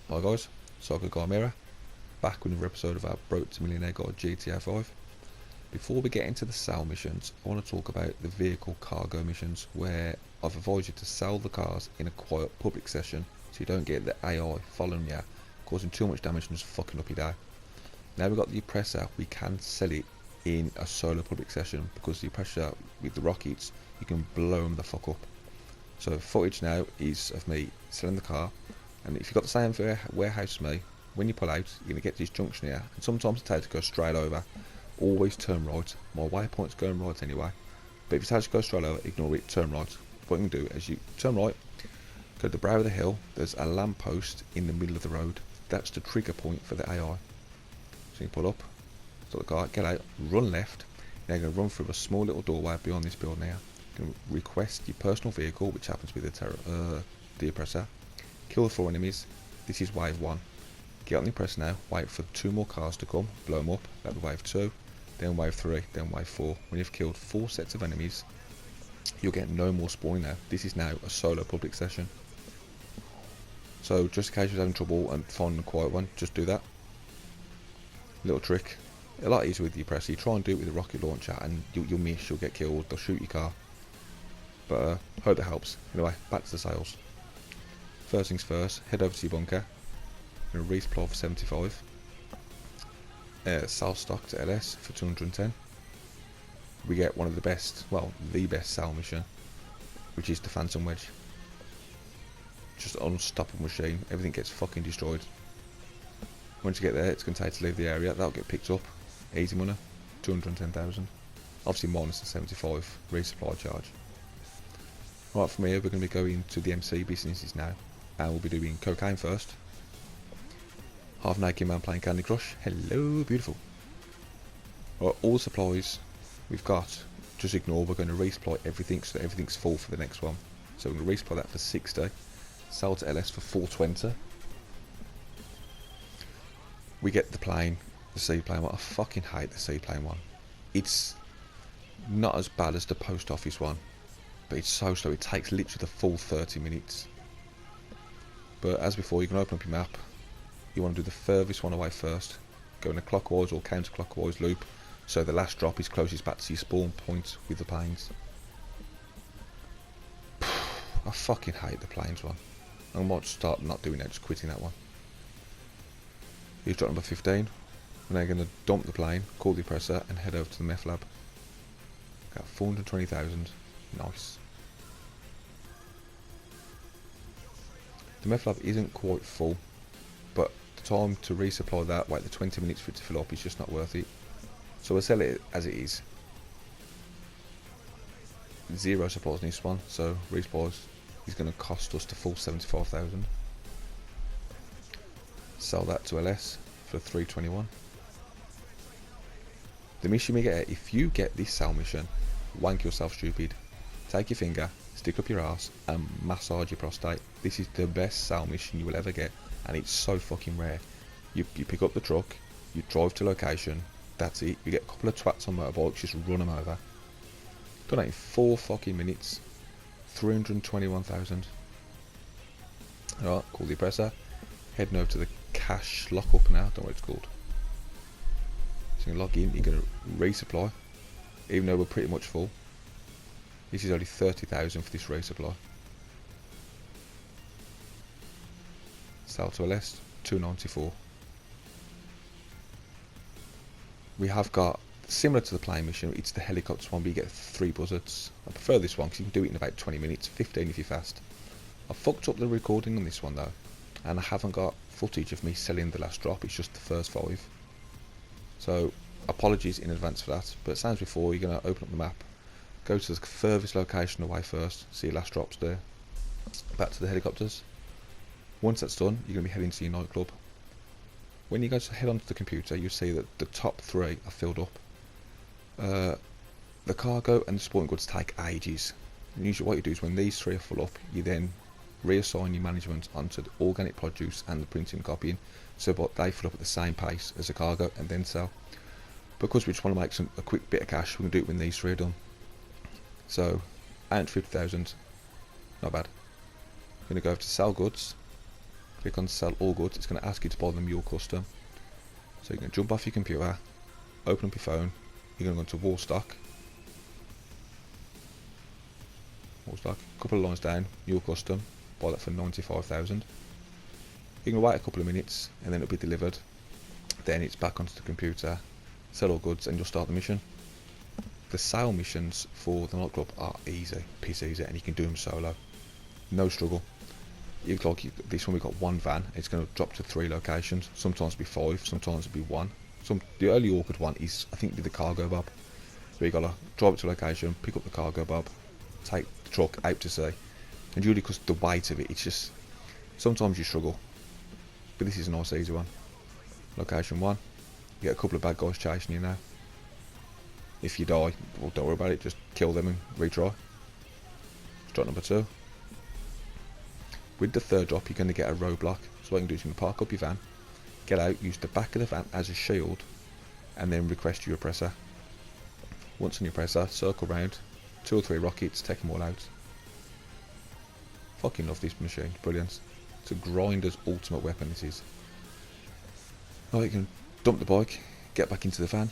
Hi guys, CHIMERA, back with another episode of our Broke to Millionaire Guide GTA 5. Before we get into the sell missions, I want to talk about the vehicle cargo missions, where I've advised you to sell the cars in a quiet public session so you don't get the AI following you, causing too much damage and just fucking up your day. Now we've got the oppressor, we can sell it in a solo public session because the oppressor with the rockets, you can blow them the fuck up. So footage now is of me selling the car. And if you've got the same warehouse as me, when you pull out, you're going to get to this junction here, and sometimes it takes to go straight over. Always turn right. My waypoint's going right anyway, but if it takes to go straight over, ignore it, turn right. What you can do is you turn right, go to the brow of the hill, there's a lamppost in the middle of the road. That's the trigger point for the AI. So you pull up, stop the car, get out, run left, now you're going to run through a small little doorway beyond this building here. You can request your personal vehicle, which happens to be the oppressor. Kill the 4 enemies. This is wave 1. Get on the oppressor now, wait for 2 more cars to come, blow them up, that'll be wave 2, then wave 3, then wave 4. When you've killed 4 sets of enemies, you'll get no more spawning now. This is now a solo public session. So just in case you're having trouble and finding a quiet one, just do that. Little trick. A lot easier with the oppressor. You try and do it with a rocket launcher and you'll miss, you'll get killed, they'll shoot your car. But hope that helps. Anyway, back to the sales. First things first, head over to your bunker. I'm going to resupply for 75. Sell stock to LS for 210. We get one of the best, well, the best sell mission, which is the Phantom Wedge. Just an unstoppable machine, everything gets fucking destroyed. Once you get there, it's going to take to leave the area, that'll get picked up. Easy money, 210,000. Obviously minus the 75 resupply charge. Right, from here we're going to be going to the MC businesses now. And we'll be doing cocaine first. Half naked man playing Candy Crush. Hello, beautiful. Right, all supplies we've got, just ignore. We're going to resupply everything so that everything's full for the next one. So we're going to resupply that for 60. Sell to LS for 420. We get the plane, the seaplane one. I fucking hate the seaplane one. It's not as bad as the post office one, but it's so slow. It takes literally the full 30 minutes. But as before, you can open up your map. You want to do the furthest one away first. Go in a clockwise or counterclockwise loop, so the last drop is closest back to your spawn point with the planes. I fucking hate the planes one. I might start not doing that, just quitting that one. Here's drop number 15. We're now going to dump the plane, call the oppressor, and head over to the meth lab. Got 420,000. Nice. The meth lab isn't quite full, but the time to resupply that, wait the 20 minutes for it to fill up, is just not worth it. So we'll sell it as it is. 0 supplies in this one, so resupplies is going to cost us the full 75,000. Sell that to LS for 321. The mission we get, if you get this sell mission, wank yourself stupid. Take your finger, stick up your ass and massage your prostate. This is the best sell mission you will ever get, and it's so fucking rare. You pick up the truck, you drive to location, that's it. You get a couple of twats on motorbikes, just run them over. Done that in 4 fucking minutes. 321,000. Alright, call the oppressor. Heading over to the cash lockup now, don't know what it's called. So you log in, you're going to resupply, even though we're pretty much full. This is only 30,000 for this resupply. Sell to LS, 294. We have got, similar to the plane mission, it's the helicopter one, but you get 3 buzzards. I prefer this one because you can do it in about 20 minutes, 15 if you're fast. I fucked up the recording on this one though, and I haven't got footage of me selling the last drop, it's just the first 5. So apologies in advance for that, but as before, you're going to open up the map, go to the furthest location away first, see your last drops there, back to the helicopters. Once that's done, you're going to be heading to your nightclub. When you go to head onto the computer, you'll see that the top 3 are filled up. The cargo and the sporting goods take ages. And usually what you do is when these 3 are full up, you then reassign your management onto the organic produce and the printing and copying, so that they fill up at the same pace as the cargo and then sell. Because we just want to make a quick bit of cash, we can do it when these 3 are done. So, 850,000, not bad. I'm going to go to sell goods, click on sell all goods. It's going to ask you to buy them your custom. So you're going to jump off your computer, open up your phone, you're going to go into Warstock, a couple of lines down, your custom, buy that for 95,000. You can wait a couple of minutes and then it'll be delivered. Then it's back onto the computer, sell all goods, and you'll start the mission. The sale missions for the nightclub are easy, piss easy, and you can do them solo. No struggle. This one we've got one van, it's going to drop to 3 locations, sometimes it'll be 5, sometimes it'll be 1. The only awkward one is, I think, the cargo bob, where you got to drive it to a location, pick up the cargo bob, take the truck out to sea, and usually because the weight of it, it's just, sometimes you struggle, but this is a nice easy one. Location 1, you get a couple of bad guys chasing you now. If you die, well, don't worry about it, just kill them and retry. Strike number 2. With the third drop, you're going to get a roadblock. So what you can do is you can park up your van, get out, use the back of the van as a shield, and then request your oppressor. Once on your oppressor, circle round, 2 or 3 rockets, take them all out. Fucking love this machine, brilliant. It's a grinder's ultimate weapon, this is. Right, you can dump the bike, get back into the van,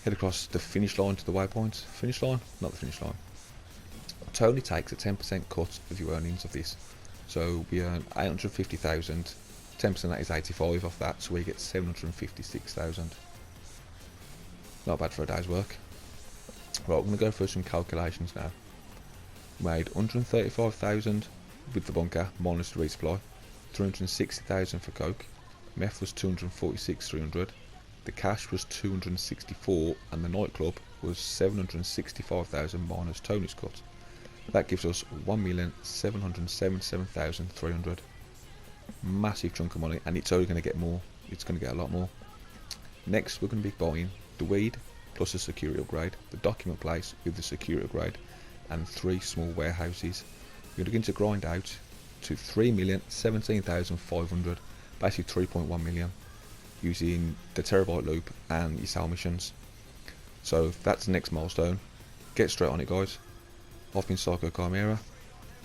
head across the finish line to the waypoint. Finish line? Not the finish line. Tony takes a 10% cut of your earnings of this. So we earn 850,000, 10% of that is 85 off that, so we get 756,000. Not bad for a day's work. Right, I'm going to go through some calculations now. Made 135,000 with the bunker, minus the resupply, 360,000 for coke, meth was 246,300, the cash was 264, and the nightclub was 765,000 minus Tony's cut. That gives us 1,777,300. Massive chunk of money, and it's only going to get more. It's going to get a lot more. Next, we're going to be buying the weed plus a security upgrade, the document place with the security upgrade, and 3 small warehouses. We're going to grind out to 3,017,500, basically 3.1 million, using the terabyte loop and your sale missions. So that's the next milestone. Get straight on it, guys. I've been SYKO CHIMERA.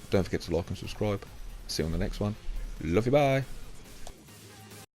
Don't forget to like and subscribe. See you on the next one. Love you, bye.